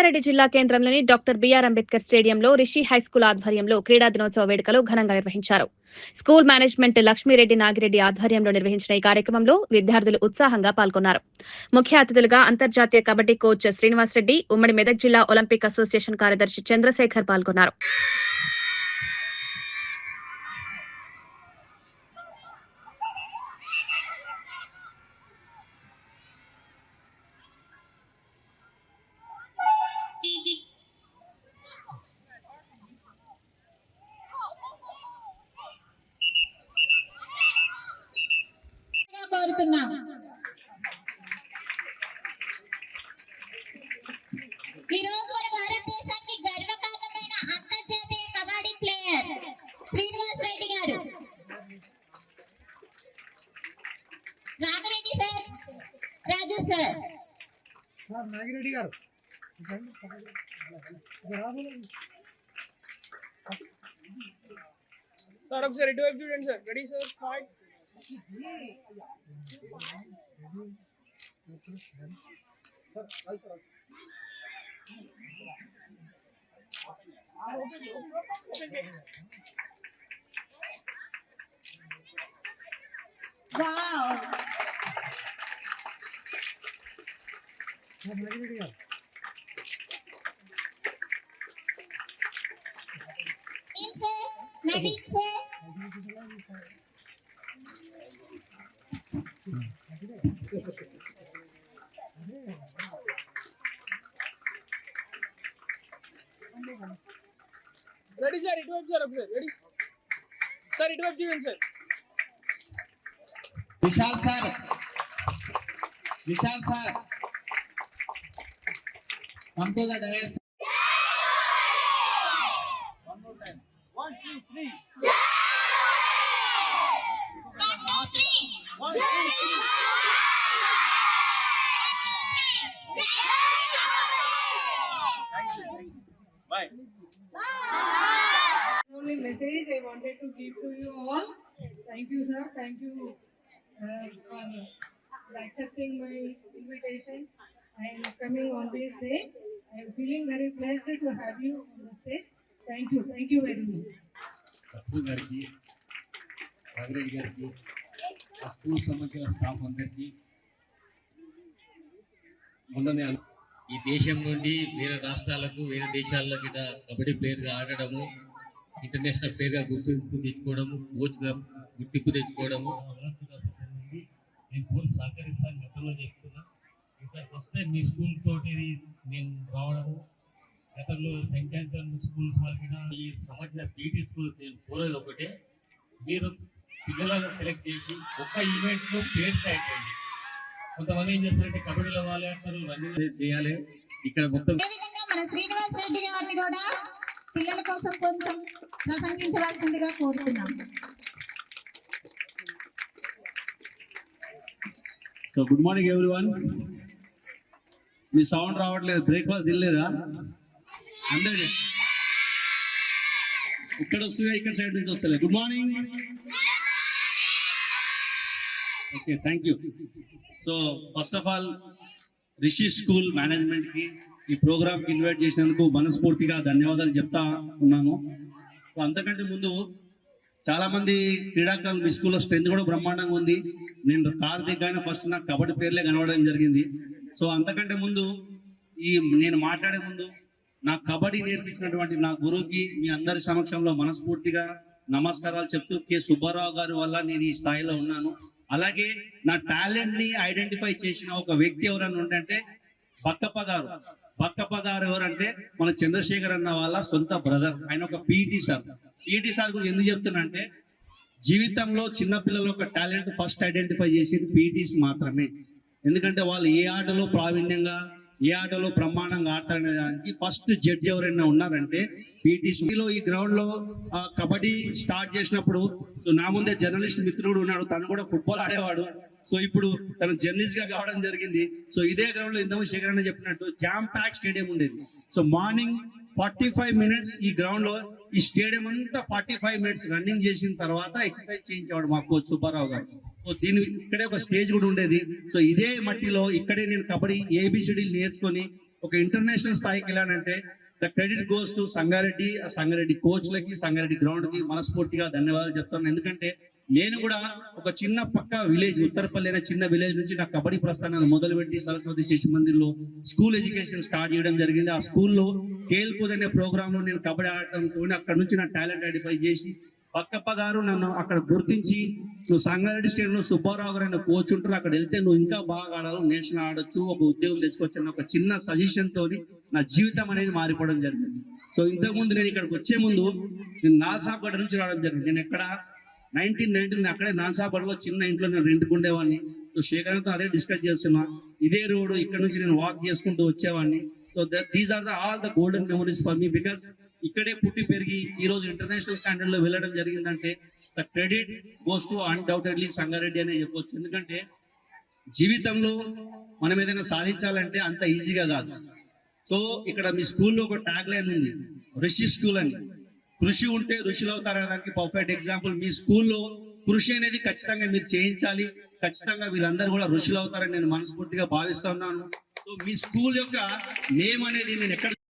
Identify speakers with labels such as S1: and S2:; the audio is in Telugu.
S1: రంగారెడ్డి జిల్లా కేంద్రంలోని డాక్టర్ బిఆర్ అంబేద్కర్ స్టేడియంలో రిషి హైస్కూల్ ఆధ్వర్యంలో క్రీడా దినోత్సవ వేడుకలు ఘనంగా నిర్వహించారు. స్కూల్ మేనేజ్మెంట్ లక్ష్మీరెడ్డి నాగిరెడ్డి ఆధ్వర్యంలో నిర్వహించిన ఈ కార్యక్రమంలో విద్యార్థులు ఉత్సాహంగా పాల్గొన్నారు. ముఖ్య అతిథులుగా అంతర్జాతీయ కబడ్డీ కోచ్ శ్రీనివాస్ రెడ్డి, ఉమ్మడి మెదక్ జిల్లా ఒలింపిక్ అసోసియేషన్ కార్యదర్శి చంద్రశేఖర్ పాల్గొన్నారు.
S2: కోరుతున్నాం. ఈ రోజు మన భారతదేశానికి గర్వకారణమైన అంతర్జాతీయ కబడ్డీ ప్లేయర్ శ్రీనివాస్ రెడ్డి గారు, రామిరెడ్డి సార్, రాజు సార్,
S3: నాగిరెడ్డి గారు
S4: సార్ ఒకసారి ఇటువైపు చూడండి sir. Ready sir, start.
S2: Wow,
S3: Nagireddy గారు
S2: ఏం sir, Naveen sir,
S4: ready sir, ఇటువైపు సార్ ఒకసారి. రెడీ సార్, ఇటువైపు చూడండి sir.
S5: Vishal sir, Vishal sir, come to the dais.
S4: One more time. 1 2 3.
S2: 1 2 3.
S4: 1 2 3. Thank you. Bye.
S6: Only message I wanted to give to you all. Thank you, sir. Thank you for accepting my invitation and coming on this day. I am feeling very blessed to have you on the stage. Thank you. Thank you very much.
S7: సత్పు గారికి, నాగిరెడ్డి గారికి, ఆ స్కూల్ సంబంధించిన స్టాఫ్ అందరికీ మొన్ననే ఈ దేశం నుండి వేరే రాష్ట్రాలకు, వేరే దేశాల్లో గిట్ట కబడ్డీ ప్లేయర్గా ఆడడము, ఇంటర్నేషనల్ ప్లేయర్గా గుర్తింపు తెచ్చుకోవడము, కోచ్గా గుర్తింపు తెచ్చుకోవడము నేను పూర్తి సహకరిస్తాను. గతంలో చెప్తున్నా, ఈసారి ఫస్ట్ టైం మీ స్కూల్ తోటి నేను రావడము. గతంలో సెంట్ ఆంథనీ స్కూల్స్ వాళ్ళకి ఈ సంవత్సరం పీటీ స్కూల్ నేను కోరేది ఒకటే, మీరు పిల్లలను సెలెక్ట్ చేసి ఒక్క ఈవెంట్లో పేరు పెట్టండి. కొంతమంది ఏం చేస్తారంటే కబడ్డీలో వాళ్ళు అంటారు, రన్నింగ్ చేయాలి. ఇక్కడ మొత్తం
S2: అదేవిధంగా మన శ్రీనివాస్ రెడ్డి గారిని కూడా పిల్లల కోసం కొంచెం ప్రసంగించవలసిందిగా కోరుతున్నాం.
S8: So good morning everyone. మీ సౌండ్ రావట్లేదు, బ్రేక్ఫాస్ట్ తినలేదా అందరి? ఇక్కడ వస్తుందా, ఇక్కడ సైడ్ నుంచి వస్తలే? Good morning. Okay, thank you. So first of all Rishi school మేనేజ్మెంట్కి ఈ ప్రోగ్రామ్కి ఇన్వైట్ చేసినందుకు మనస్ఫూర్తిగా ధన్యవాదాలు చెప్తా ఉన్నాను. సో అంతకంటే ముందు చాలామంది క్రీడాకారులు మీ స్కూల్లో స్ట్రెంత్ కూడా బ్రహ్మాండంగా ఉంది. నేను కార్ దిగ్గానే ఫస్ట్ నాకు కబడ్డీ పేర్లే కనబడడం జరిగింది. సో అంతకంటే ముందు నేను మాట్లాడే ముందు నాకు కబడ్డీ నేర్పించినటువంటి నా గురువుకి మీ అందరి సమక్షంలో మనస్ఫూర్తిగా నమస్కారాలు చెప్తూ, కె సుబ్బారావు గారి వల్ల నేను ఈ స్థాయిలో ఉన్నాను. అలాగే నా టాలెంట్ ని ఐడెంటిఫై చేసిన ఒక వ్యక్తి ఎవరన్నా ఉంటే బక్కప్ప గారు. బక్కప్ప గారు ఎవరంటే మన చంద్రశేఖర్ అన్న వాళ్ళ సొంత బ్రదర్. ఆయన ఒక పీటీ సార్. పీటీ సార్ గురించి ఎందుకు చెప్తున్నా, జీవితంలో చిన్నపిల్లల ఒక టాలెంట్ ఫస్ట్ ఐడెంటిఫై చేసేది పీటీస్ మాత్రమే. ఎందుకంటే వాళ్ళు ఏ ఆటలో ప్రావీణ్యంగా, ఏ ఆటలో బ్రహ్మాండంగా ఆడతారనే దానికి ఫస్ట్ జడ్జి ఎవరైనా ఉన్నారంటే పీటీస్. ఈ గ్రౌండ్ లో కబడ్డీ స్టార్ట్ చేసినప్పుడు నా ముందే జర్నలిస్ట్ మిత్రుడు ఉన్నాడు, తను కూడా ఫుట్బాల్ ఆడేవాడు. సో ఇప్పుడు తను జర్నలిస్ట్ గా కావడం జరిగింది. సో ఇదే గ్రౌండ్ లో ఇంతకు శేఖర్ అన్న చెప్పినట్టు జామ్ ప్యాక్ స్టేడియం ఉండేది. సో మార్నింగ్ 45 minutes ఈ గ్రౌండ్ లో ఈ స్టేడియం అంతా 45 minutes రన్నింగ్ చేసిన తర్వాత ఎక్సర్సైజ్ చేయించేవాడు మా కోచ్ సుబ్బారావు గారు. సో దీని ఇక్కడే ఒక స్టేజ్ కూడా ఉండేది. సో ఇదే మట్టిలో ఇక్కడే నేను కబడ్డీ ఏబిసిడీలు నేర్చుకొని ఒక ఇంటర్నేషనల్ స్థాయికి వెళ్ళానంటే the credit goes to Sangareddy, ఆ సంగారెడ్డి కోచ్లకి, సంగారెడ్డి గ్రౌండ్ కి మనస్ఫూర్తిగా ధన్యవాదాలు చెప్తాను. ఎందుకంటే నేను కూడా ఒక చిన్న పక్క విలేజ్, ఉత్తరపల్లి అనే చిన్న విలేజ్ నుంచి నా కబడ్డీ ప్రస్థానాన్ని మొదలుపెట్టి సరస్వతి శిశు మందిర్లో స్కూల్ ఎడ్యుకేషన్ స్టార్ట్ చేయడం జరిగింది. ఆ స్కూల్లో కేల్పూద్ అనే ప్రోగ్రామ్ లో నేను కబడ్డీ ఆడటంతో అక్కడ నుంచి నా టాలెంట్ ఐడెంటిఫై చేసి పక్కప్ప గారు నన్ను అక్కడ గుర్తించి, నువ్వు సంగారెడ్డి స్టేడియంలో సుబ్బారావు గారు అనే కోచ్ ఉంటారు, అక్కడ వెళ్తే నువ్వు ఇంకా బాగా ఆడాలి, నేషనల్ ఆడొచ్చు, ఒక ఉద్యోగం తెచ్చుకోవచ్చు ఒక చిన్న సజెషన్ తోని నా జీవితం అనేది మారిపోవడం జరిగింది. సో ఇంతకుముందు నేను ఇక్కడికి వచ్చే ముందు నేను నాల్సాబ్గఢ్ నుంచి రావడం జరిగింది. నేను ఎక్కడ 1990 అక్కడే నాల్సాబ్గఢ్లో చిన్న ఇంట్లో నేను రెంట్కు ఉండేవాడిని. సో శేఖర్తో అదే డిస్కస్ చేస్తున్నా, ఇదే రోడ్డు ఇక్కడ నుంచి నేను వాక్ చేసుకుంటూ వచ్చేవాడిని. So these are all the golden memories for me, because ఇక్కడే పుట్టి పెరిగి ఈ రోజు ఇంటర్నేషనల్ స్టాండర్డ్ లో వెళ్ళడం జరిగిందంటే the credit goes to undoubtedly Sangareddy అనే చెప్పొచ్చు. ఎందుకంటే జీవితంలో మనం ఏదైనా సాధించాలంటే అంత ఈజీగా కాదు. సో ఇక్కడ మీ స్కూల్లో ఒక ట్యాగ్ లైన్ ఉంది, రిషి స్కూల్ అని. కృషి ఉంటే ఋషులు అవుతారనడానికి పర్ఫెక్ట్ ఎగ్జాంపుల్. మీ స్కూల్లో కృషి అనేది ఖచ్చితంగా మీరు చేయించాలి, ఖచ్చితంగా వీళ్ళందరూ కూడా ఋషులు అవుతారని నేను మనస్ఫూర్తిగా భావిస్తున్నాను. సో మీ స్కూల్ యొక్క నేమ్ అనేది నేను ఎక్కడ